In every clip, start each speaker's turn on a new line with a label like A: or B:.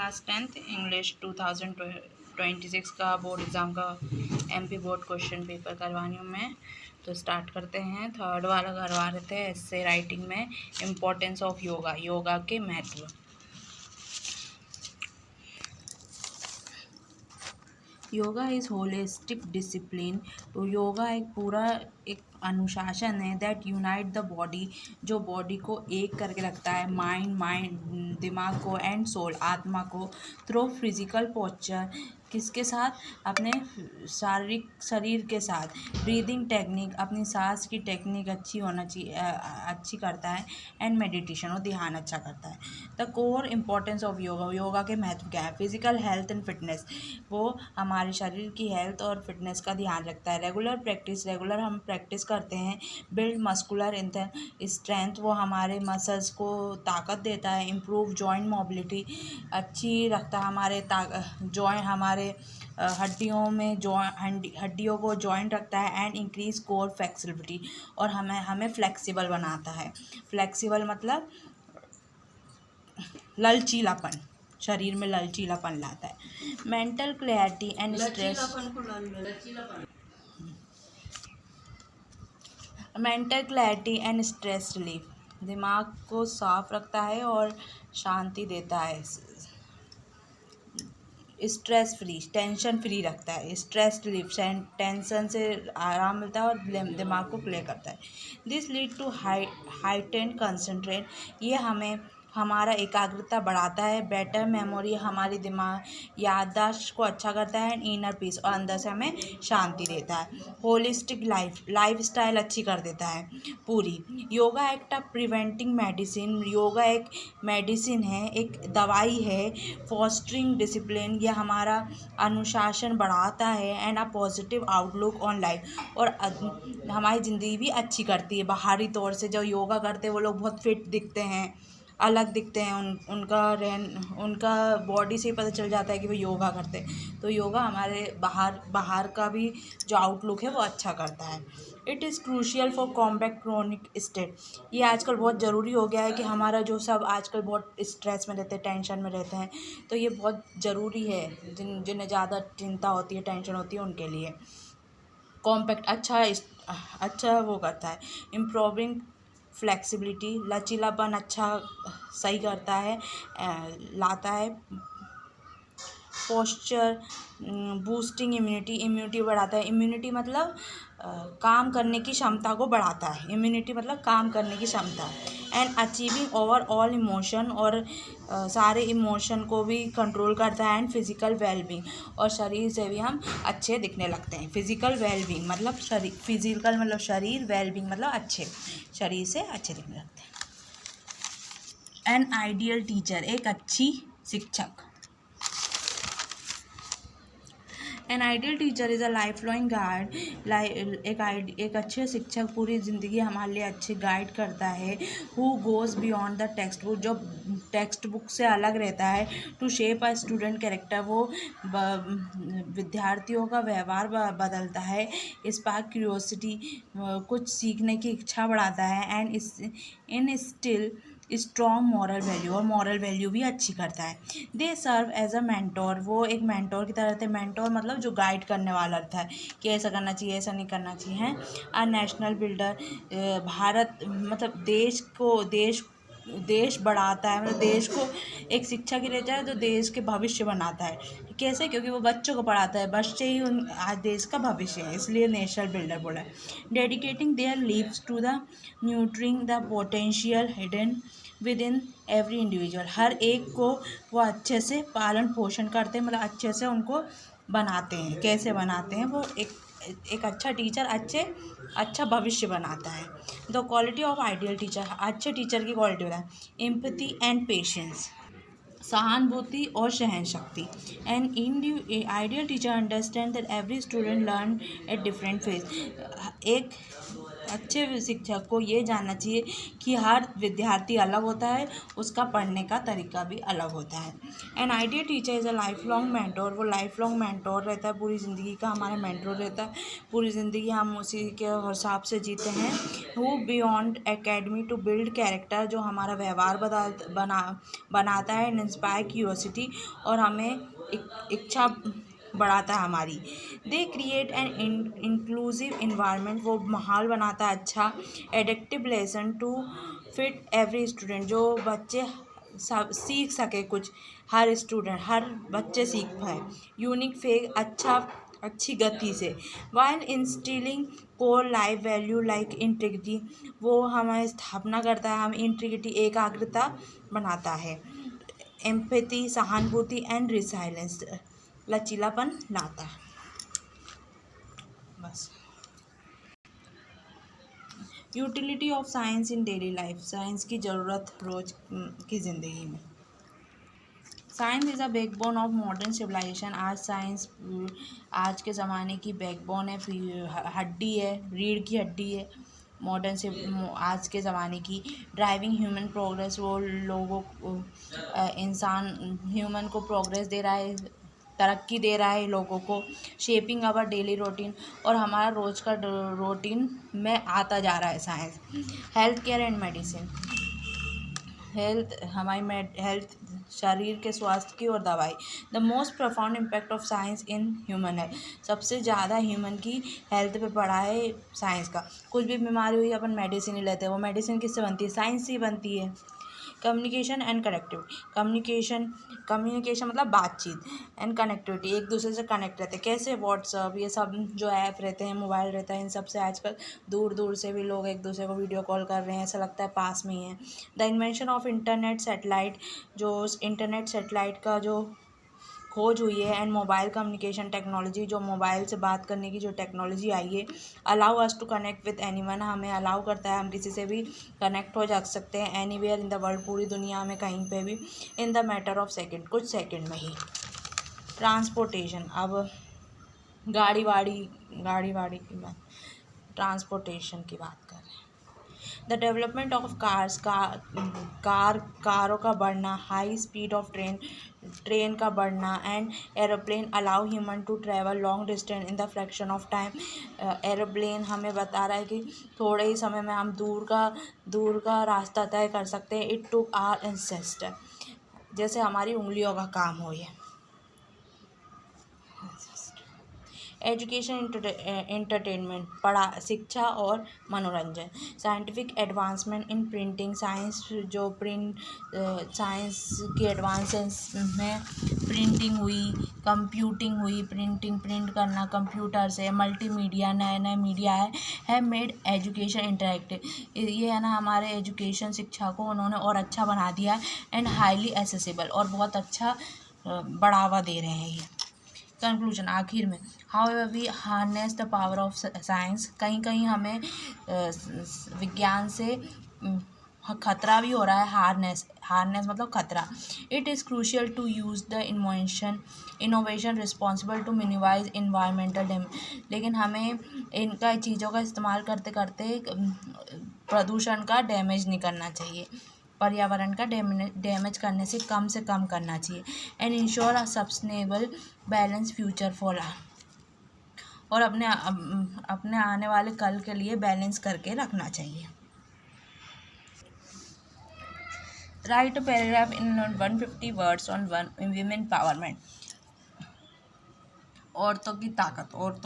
A: Class 10th English 2026 का board exam का MP board question paper करवानी हूँ मैं। तो स्टार्ट करते हैं। थर्ड वाला करवा रहे थे एस्से राइटिंग में इम्पोर्टेंस ऑफ योगा, योगा के महत्व। Yoga is holistic discipline. तो योगा एक पूरा एक अनुशासन है दैट यूनाइट द बॉडी, जो बॉडी को एक करके रखता है, माइंड दिमाग को, एंड सोल आत्मा को, थ्रू फिजिकल पोस्चर, किसके साथ, अपने शारीरिक शरीर के साथ, ब्रीदिंग टेक्निक, अपनी सांस की टेक्निक अच्छी होना चाहिए, अच्छी करता है, एंड मेडिटेशन और ध्यान अच्छा करता है। The core importance of yoga, yoga के महत्व क्या है? फिजिकल हेल्थ एंड फिटनेस, वो हमारे शरीर की हेल्थ और फिटनेस का ध्यान रखता है। रेगुलर प्रैक्टिस, रेगुलर हम प्रैक्टिस करते हैं। बिल्ड मस्कुलर स्ट्रेंथ, वो हमारे मसल्स को ताकत देता है। इम्प्रूव जॉइंट मोबिलिटी, अच्छी रखता है हमारे जॉइंट, हमारे हड्डियों में हड्डियों को जॉइंट रखता है। एंड इंक्रीज कोर फ्लेक्सिबिलिटी, और हमें फ्लेक्सिबल बनाता है। फ्लेक्सिबल मतलब लचीलापन, शरीर में लचीलापन लाता है। Mental clarity and stress, mental clarity and stress relief, दिमाग को साफ रखता है और शांति देता है। स्ट्रेस फ्री, टेंशन फ्री रखता है। स्ट्रेस रिलीफ, टेंशन से आराम मिलता है और दिमाग को क्लियर करता है। This lead to heightened concentrate, ये हमारा एकाग्रता बढ़ाता है। बेटर मेमोरी, हमारी दिमाग याददाश्त को अच्छा करता है। इनर पीस, और अंदर से हमें शांति देता है। होलिस्टिक लाइफ स्टाइल अच्छी कर देता है पूरी। Yoga act of preventing medicine, yoga एक मेडिसिन है, एक दवाई है। फॉस्टरिंग डिसिप्लिन, यह हमारा अनुशासन बढ़ाता है। And a positive outlook on life, और हमारी ज़िंदगी भी अच्छी करती है। बाहरी तौर से जो योगा करते हैं वो लोग बहुत फिट दिखते हैं, अलग दिखते हैं। उनका बॉडी से ही पता चल जाता है कि वो योगा करते हैं। तो योगा हमारे बाहर का भी जो आउटलुक है वो अच्छा करता है। It is crucial for combat chronic state, ये आजकल बहुत ज़रूरी हो गया है कि हमारा जो सब आजकल बहुत स्ट्रेस में रहते हैं, टेंशन में रहते हैं, तो ये बहुत ज़रूरी है। जिन्हें ज़्यादा चिंता होती है, टेंशन होती है, उनके लिए कॉम्पैक्ट अच्छा वो करता है। इम्प्रूविंग फ्लेक्सिबिलिटी, लचीलापन अच्छा सही करता है, लाता है। पोस्चर बूस्टिंग इम्यूनिटी बढ़ाता है। इम्यूनिटी मतलब काम करने की क्षमता को बढ़ाता है। इम्यूनिटी मतलब काम करने की क्षमता। एंड अचीविंग ओवरऑल इमोशन, और सारे इमोशन को भी कंट्रोल करता है। एंड फिजिकल वेलबींग, और शरीर से भी हम अच्छे दिखने लगते हैं। फिजिकल वेलबींग मतलब फिजिकल मतलब शरीर, वेलबींग मतलब अच्छे, शरीर से अच्छे दिखने लगते हैं। एन आइडियल टीचर, एक अच्छी शिक्षक। An ideal teacher is a life long guide, एक अच्छे शिक्षक पूरी ज़िंदगी हमारे लिए अच्छे गाइड करता है। Who goes beyond the text book, जो टेक्स्ट बुक से अलग रहता है। To shape a student character, वो विद्यार्थियों का व्यवहार बदलता है। स्पार्क क्यूरियोसिटी, कुछ सीखने की इच्छा बढ़ाता है। And in still strong moral value, और मॉरल वैल्यू भी अच्छी करता है। दे सर्व एज अ मैंटोर, वो एक मैंटोर की तरह थे। मैंटोर मतलब जो गाइड करने वाला रहता है कि ऐसा करना चाहिए, ऐसा नहीं करना चाहिए है। अ नेशनल बिल्डर, भारत मतलब देश बढ़ाता है, मतलब देश को, एक शिक्षक ही रहता है तो देश के भविष्य बनाता है। कैसे? क्योंकि वो बच्चों को पढ़ाता है, बच्चे ही आज देश का भविष्य है, इसलिए नेशनल बिल्डर बोला है। Dedicating their lives to the nurturing the potential hidden within every individual, हर एक को वो अच्छे से पालन पोषण करते हैं, मतलब अच्छे से उनको बनाते हैं। कैसे बनाते हैं? वो एक अच्छा टीचर अच्छा भविष्य बनाता है। The quality of ideal teacher, अच्छे टीचर की क्वालिटी होता है। एम्पैथी एंड पेशेंस, सहानुभूति और सहन शक्ति। And ideal teacher understand that every student learn at different phase, एक अच्छे शिक्षक को ये जानना चाहिए कि हर विद्यार्थी अलग होता है, उसका पढ़ने का तरीका भी अलग होता है। An ideal teacher is a life long mentor. वो लाइफ लॉन्ग मेंटोर रहता है, पूरी ज़िंदगी का हमारा मेंटोर रहता है, पूरी ज़िंदगी हम उसी के हिसाब से जीते हैं। Who beyond academy to build character, जो हमारा व्यवहार बनाता है, एंड इंस्पायर क्यूरियोसिटी, और हमें इच्छा बढ़ाता है हमारी। They create an inclusive environment, वो माहौल बनाता है अच्छा। Addictive lesson to fit every student, जो बच्चे सब सीख सके कुछ, हर स्टूडेंट, हर बच्चे सीख पाए। यूनिक फेक, अच्छी गति से। While instilling core life value like integrity, वो हमें स्थापना करता है, हम इंटीग्रिटी एकाग्रता बनाता है। एम्पैथी, सहानुभूति, एंड रिसाइलेंस, लचीलापन लाता है। बस। Utility of science in daily life, science की ज़रूरत रोज़ की ज़िंदगी में। Science is a backbone of modern civilization. आज साइंस आज के ज़माने की बैकबोन है, हड्डी है, रीढ़ की हड्डी है मॉडर्न से आज के ज़माने की। ड्राइविंग ह्यूमन प्रोग्रेस, वो लोगों को इंसान ह्यूमन को प्रोग्रेस दे रहा है, तरक्की दे रहा है लोगों को। शेपिंग आवर डेली रूटीन, और हमारा रोज़ का रूटीन में आता जा रहा है science. Health care and medicine, हमारी हेल्थ, शरीर के स्वास्थ्य की, और दवाई। The most profound impact of science in human health, सबसे ज़्यादा ह्यूमन की हेल्थ पे पड़ा है साइंस का। कुछ भी बीमारी हुई अपन मेडिसिन ही लेते हैं, वो मेडिसिन किससे बनती है? साइंस से ही बनती है। कम्युनिकेशन एंड कनेक्टिविटी, कम्युनिकेशन मतलब बातचीत, एंड कनेक्टिविटी, एक दूसरे से कनेक्ट रहते हैं। कैसे? व्हाट्सअप, ये सब जो ऐप रहते हैं, मोबाइल रहता है, इन सब से आजकल दूर दूर से भी लोग एक दूसरे को वीडियो कॉल कर रहे हैं, ऐसा लगता है पास में ही है। The invention of internet satellite, जो इंटरनेट सैटेलाइट का जो खोज हुई है, एंड मोबाइल कम्युनिकेशन टेक्नोलॉजी, जो मोबाइल से बात करने की जो टेक्नोलॉजी आई है। Allow us to connect with anyone, हमें अलाउ करता है, हम किसी से भी कनेक्ट हो जा सकते हैं। एनीवेयर इन द वर्ल्ड, पूरी दुनिया में कहीं पे भी, in the matter of second, कुछ सेकेंड में ही। ट्रांसपोर्टेशन, अब गाड़ी वाड़ी की बात, ट्रांसपोर्टेशन की बात कर रहे हैं। द डेवलपमेंट ऑफ कार्स, कारों का बढ़ना, हाई स्पीड ऑफ ट्रेन का बढ़ना, and aeroplane allow human to travel long distance in the fraction of time. Aeroplane हमें बता रहा है कि थोड़े ही समय में हम दूर का रास्ता तय कर सकते हैं। इट टुक आवर एंसेस्टर, जैसे हमारी उंगलियों का काम हो ये। एजुकेशन, एंटरटेनमेंट, शिक्षा और मनोरंजन। Scientific advancement in printing, science की एडवांसेस में प्रिंटिंग हुई, कंप्यूटिंग हुई, प्रिंट करना कंप्यूटर से। मल्टीमीडिया, नए मीडिया है मेड एजुकेशन इंटरेक्टिव, ये है ना हमारे एजुकेशन, शिक्षा को उन्होंने और अच्छा बना दिया, एंड हाईली एसेसिबल, और बहुत अच्छा बढ़ावा दे रहे हैं ये। कंक्लूजन, आखिर में, however we harness the power of science, कहीं हमें विज्ञान से खतरा भी हो रहा है। हार्नेस मतलब खतरा। It is crucial to use the innovation responsible to minimise environmental damage, लेकिन हमें इनका चीज़ों का इस्तेमाल करते करते प्रदूषण का डैमेज नहीं करना चाहिए, पर्यावरण का डैमेज करने से कम करना चाहिए। And ensure a sustainable balance future for, और अपने आने वाले कल के लिए बैलेंस करके रखना चाहिए। Right a paragraph in 150 words on women empowerment, औरतों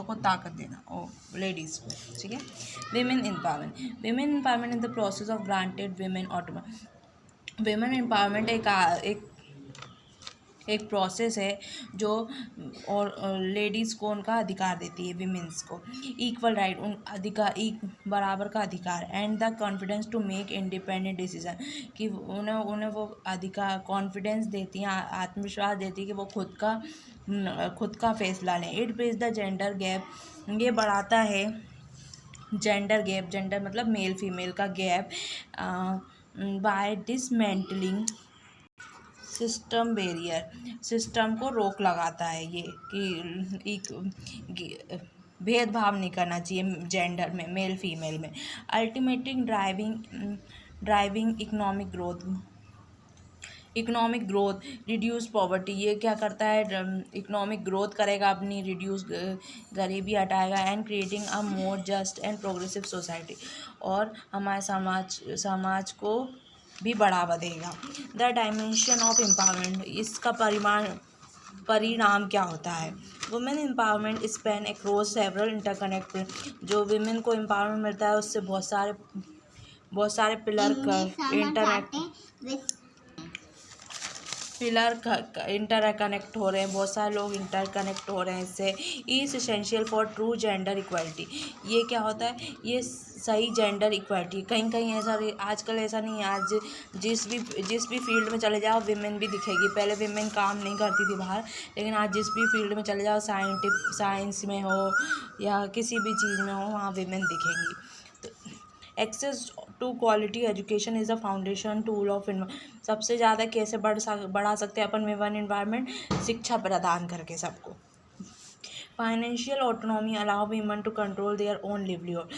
A: को ताकत देना, लेडीज़ को, ठीक है। Women empowerment in the process of granted women autonomy. Women empowerment एक प्रोसेस है जो और लेडीज़ को उनका अधिकार देती है, विमेंस को। इक्वल राइट, बराबर का अधिकार, and the confidence to make independent decision, कि उन्हें वो अधिकार, कॉन्फिडेंस देती हैं, आत्मविश्वास देती है कि वो खुद का फैसला लें। It bridge the gender gap, ये बढ़ाता है जेंडर गैप, जेंडर मतलब मेल फीमेल का gap, by dismantling system barrier, system को रोक लगाता है ये, कि भेदभाव नहीं करना चाहिए जेंडर में, मेल फीमेल में। Ultimately driving economic growth, reduce poverty, ये क्या करता है, इकोनॉमिक ग्रोथ करेगा अपनी, रिड्यूस गरीबी हटाएगा, and creating a more just and progressive society, और हमारे समाज को भी बढ़ावा देगा। द डायमेंशन ऑफ एम्पावरमेंट, इसका परिणाम क्या होता है। Women empowerment span across several interconnect, जो वुमेन को एम्पावरमेंट मिलता है उससे बहुत सारे पिलर इंटरकनेक्ट हो रहे हैं, बहुत सारे लोग इंटरकनेक्ट हो रहे हैं इससे। Is essential for true gender equality, ये क्या होता है, ये सही जेंडर इक्वालिटी। कहीं कहीं ऐसा, आजकल ऐसा नहीं है, आज जिस भी फील्ड में चले जाओ विमेन भी दिखेगी। पहले विमेन काम नहीं करती थी बाहर, लेकिन आज जिस भी फील्ड में चले जाओ, साइंस में हो या किसी भी चीज़ में हो, वहाँ विमेन दिखेंगी। Access to quality education is the foundation tool of सबसे ज़्यादा कैसे बढ़ा सकते हैं अपन वुमेन एनवायरनमेंट, शिक्षा प्रदान करके सबको। Financial autonomy allow women to control their own livelihood,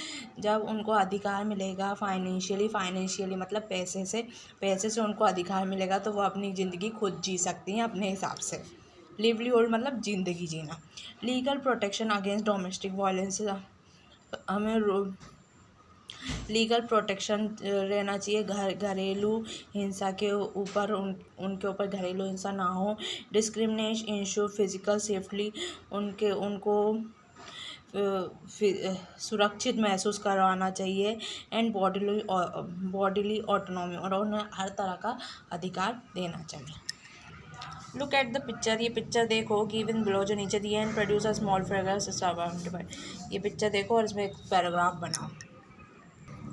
A: जब उनको अधिकार मिलेगा फाइनेंशियली मतलब पैसे से उनको अधिकार मिलेगा, तो वो अपनी ज़िंदगी खुद जी सकती हैं अपने हिसाब से। लिवलीहुड मतलब ज़िंदगी जीना। Legal protection against domestic violence, हमें लीगल प्रोटेक्शन रहना चाहिए घरेलू हिंसा के ऊपर, उनके ऊपर घरेलू हिंसा ना हो। डिस्क्रिमिनेशन इंश्योर फिजिकल सेफ्टी, उनको सुरक्षित महसूस करवाना चाहिए। एंड बॉडीली ऑटोनॉमी, और उन्हें हर तरह का अधिकार देना चाहिए। लुक एट द पिक्चर, ये पिक्चर देखो, गिवन बिलो जो नीचे दिए, and produce a small paragraph. ये पिक्चर देखो और इसमें एक पैराग्राफ बनाओ।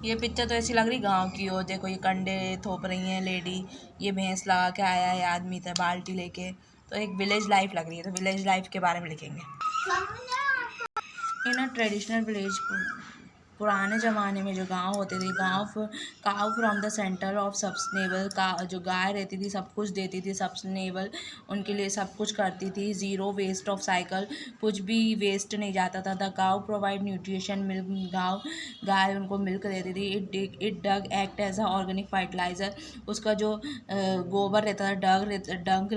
A: ये पिक्चर तो ऐसी लग रही गांव की हो, देखो ये कंडे थोप रही हैं लेडी, ये भैंस लगा के आया है आदमी था बाल्टी लेके, तो एक विलेज लाइफ लग रही है, तो विलेज लाइफ के बारे में लिखेंगे। इन अ ट्रेडिशनल विलेज, पुराने ज़माने में जो गांव होते थे, cow from the centre of sustainable, का जो गाय रहती थी सब कुछ देती थी, सस्टेनेबल उनके लिए सब कुछ करती थी, ज़ीरो वेस्ट ऑफ साइकिल, कुछ भी वेस्ट नहीं जाता था। The cow provide nutrition milk, गाय उनको मिल्क देती थी। It dung act as a organic fertiliser, उसका जो गोबर रहता था, डग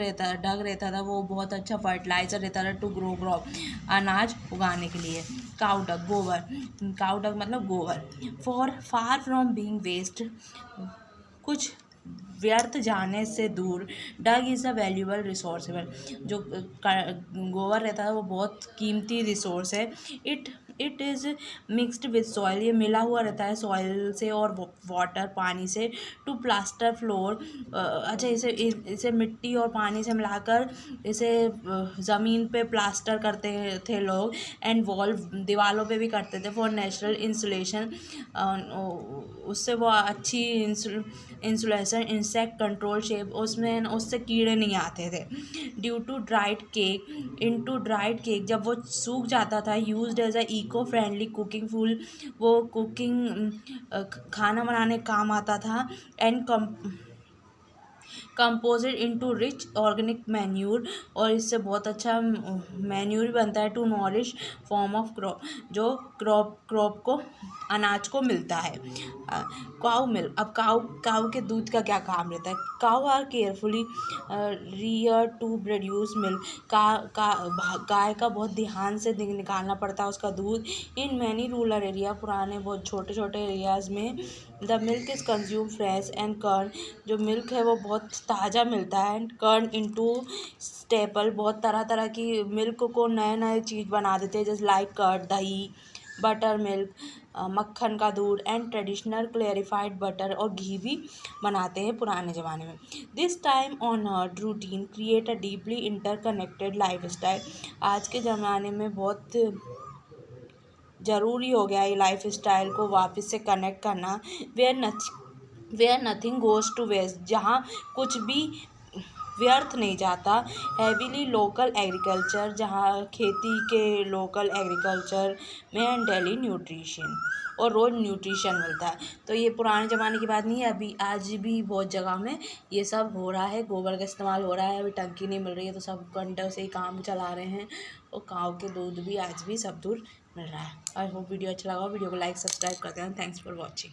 A: रहता था, वो बहुत अच्छा फर्टिलाइज़र रहता था टू ग्रो क्रॉप, अनाज उगाने के लिए। काउ डग मतलब गोबर। फार फ्रॉम बीइंग वेस्ट, कुछ व्यर्थ जाने से दूर। डग इज़ अ वैल्यूबल रिसोर्स, जो गोबर रहता है वो बहुत कीमती रिसोर्स है। It is mixed with soil, ये मिला हुआ रहता है सॉइल से और वाटर पानी से। टू प्लास्टर फ्लोर, अच्छा इसे मिट्टी और पानी से मिलाकर इसे ज़मीन पे प्लास्टर करते थे लोग, एंड वॉल दीवारों पे भी करते थे फॉर नेचुरल इंसुलेशन, उससे वो अच्छी इंसुलेशन, इंसेक्ट कंट्रोल शेप, उससे कीड़े नहीं आते थे। ड्यू टू ड्राइड केक, जब वो सूख जाता था, used as a eco friendly cooking fuel, वो खाना बनाने काम आता था। And composite into rich organic manure, और इससे बहुत अच्छा मैन्यूर भी बनता है। To nourish farm of crop, जो क्रॉप को अनाज को मिलता है। काउ मिल्क, अब काउ के दूध का क्या काम रहता है। Cow are carefully rear to produce milk, गाय का बहुत ध्यान से निकालना पड़ता है उसका दूध। इन मैनी रूरल एरिया, पुराने बहुत छोटे छोटे एरियाज़ में, the milk is consume fresh and कर्न, जो मिल्क है वो बहुत ताज़ा मिलता है। एंड कर्न इनटू स्टेपल, बहुत तरह तरह की मिल्क को नए चीज़ बना देते हैं, जैसे लाइक कर्ड, दही, बटर मिल्क, मक्खन का दूध, एंड ट्रेडिशनल क्लेरिफाइड बटर, और घी भी बनाते हैं पुराने ज़माने में। This time honoured routine create a deeply interconnected life style, आज के ज़माने में बहुत ज़रूरी हो गया है लाइफ स्टाइल को वापस से कनेक्ट करना। Where nothing goes to waste, जहाँ कुछ भी व्यर्थ नहीं जाता। हैवीली लोकल एग्रीकल्चर, जहाँ खेती के लोकल एग्रीकल्चर में, एंड डेली न्यूट्रिशन, और रोज़ न्यूट्रिशन मिलता है। तो ये पुराने ज़माने की बात नहीं है, अभी आज भी बहुत जगह में ये सब हो रहा है, गोबर का इस्तेमाल हो रहा है। अभी टंकी नहीं मिल रही है तो सब कंडे से ही काम चला रहे हैं, और काऊ के दूध भी आज भी सब दूर मिल रहा है। आई होप वीडियो अच्छा लगा, वीडियो को लाइक सब्सक्राइब कर देना। Thanks for watching.